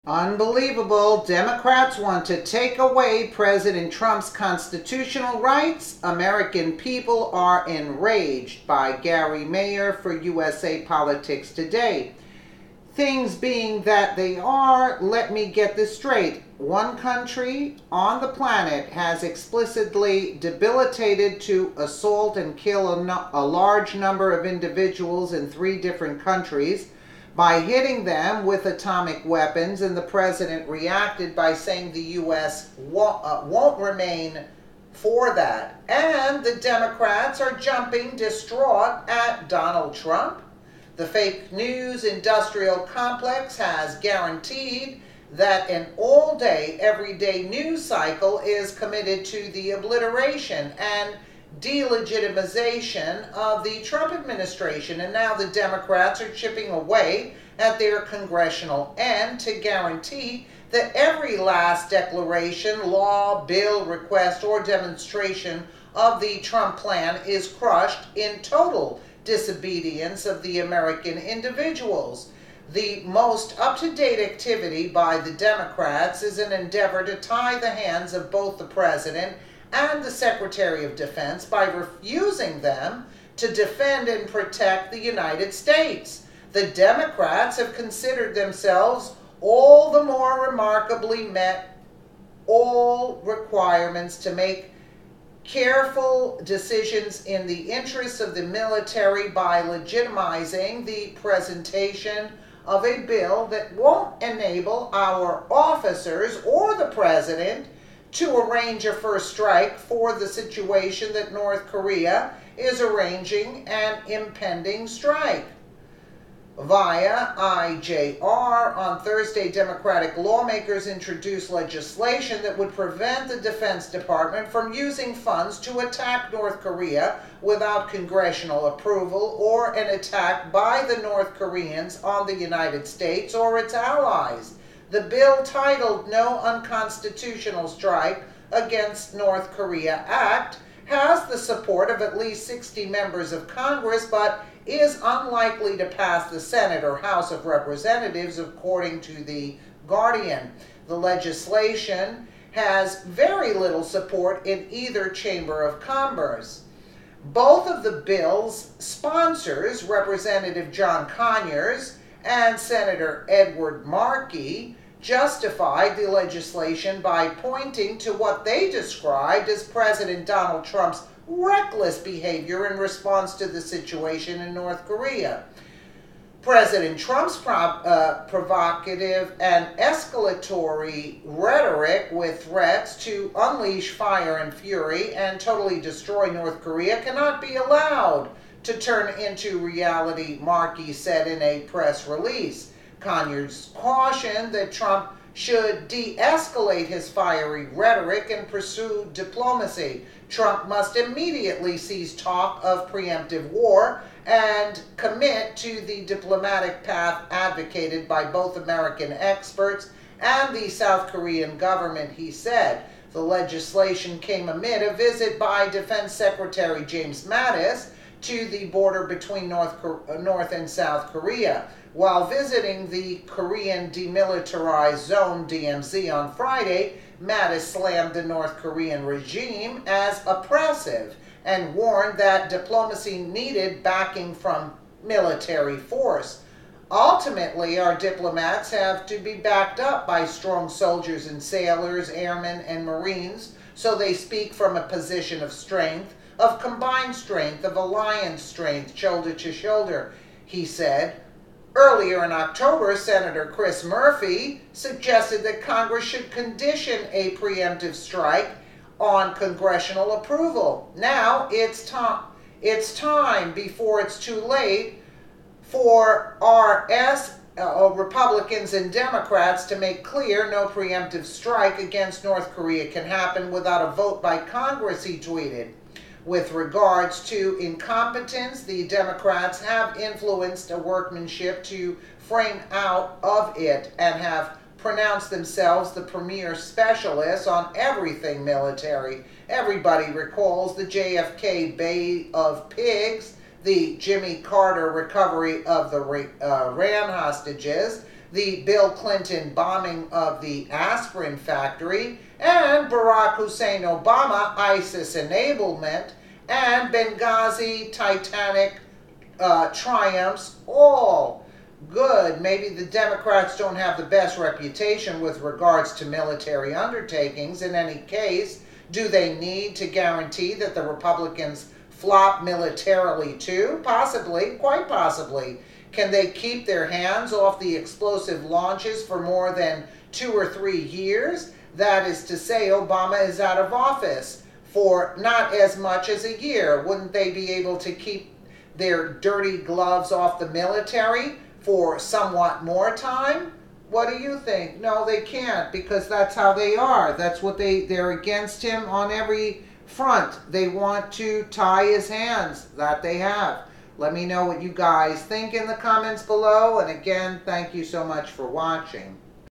Unbelievable. Democrats want to take away President Trump's constitutional rights. American people are enraged, by Gary Mayer for USA Politics Today. Things being that they are, let me get this straight. One country on the planet has explicitly debilitated to assault and kill a large number of individuals in 3 different countries by hitting them with atomic weapons, and the president reacted by saying the U.S. won't remain for that. And the Democrats are jumping distraught at Donald Trump. The fake news industrial complex has guaranteed that an all-day, everyday news cycle is committed to the obliteration and delegitimization of the Trump administration, and now the Democrats are chipping away at their congressional end to guarantee that every last declaration, law, bill, request, or demonstration of the Trump plan is crushed in total disobedience of the American individuals. The most up-to-date activity by the Democrats is an endeavor to tie the hands of both the president and the Secretary of Defense by refusing them to defend and protect the United States. The Democrats have considered themselves all the more remarkably met all requirements to make careful decisions in the interests of the military by legitimizing the presentation of a bill that won't enable our officers or the president to arrange a first strike for the situation that North Korea is arranging an impending strike. Via IJR, on Thursday, Democratic lawmakers introduced legislation that would prevent the Defense Department from using funds to attack North Korea without congressional approval, or an attack by the North Koreans on the United States or its allies. The bill, titled No Unconstitutional Strike Against North Korea Act, has the support of at least 60 members of Congress, but is unlikely to pass the Senate or House of Representatives, according to The Guardian. The legislation has very little support in either chamber of Congress. Both of the bill's sponsors, Representative John Conyers and Senator Edward Markey, justified the legislation by pointing to what they described as President Donald Trump's reckless behavior in response to the situation in North Korea. President Trump's provocative and escalatory rhetoric with threats to unleash fire and fury and totally destroy North Korea cannot be allowed to turn into reality, Markey said in a press release. Conyers cautioned that Trump should de-escalate his fiery rhetoric and pursue diplomacy. Trump must immediately cease talk of preemptive war and commit to the diplomatic path advocated by both American experts and the South Korean government, he said. The legislation came amid a visit by Defense Secretary James Mattis to the border between North and South Korea. While visiting the Korean Demilitarized Zone, DMZ, on Friday, Mattis slammed the North Korean regime as oppressive and warned that diplomacy needed backing from military force. Ultimately, our diplomats have to be backed up by strong soldiers and sailors, airmen, and Marines, so they speak from a position of strength, of combined strength, of alliance strength, shoulder to shoulder, he said. Earlier in October, Senator Chris Murphy suggested that Congress should condition a preemptive strike on congressional approval. Now it's time before it's too late for Republicans and Democrats to make clear no preemptive strike against North Korea can happen without a vote by Congress, he tweeted. With regards to incompetence, the Democrats have influenced a workmanship to frame out of it and have pronounced themselves the premier specialists on everything military. Everybody recalls the JFK Bay of Pigs, the Jimmy Carter recovery of the Iran hostages, the Bill Clinton bombing of the aspirin factory, and Barack Hussein Obama ISIS enablement, and Benghazi Titanic triumphs, all good. Maybe the Democrats don't have the best reputation with regards to military undertakings. In any case, do they need to guarantee that the Republicans flop militarily too? Possibly, quite possibly. Can they keep their hands off the explosive launches for more than 2 or 3 years? That is to say, Obama is out of office for not as much as a year. Wouldn't they be able to keep their dirty gloves off the military for somewhat more time? What do you think? No, they can't, because that's how they are. That's what they're against him on every front. They want to tie his hands. That they have. Let me know what you guys think in the comments below. And again, thank you so much for watching.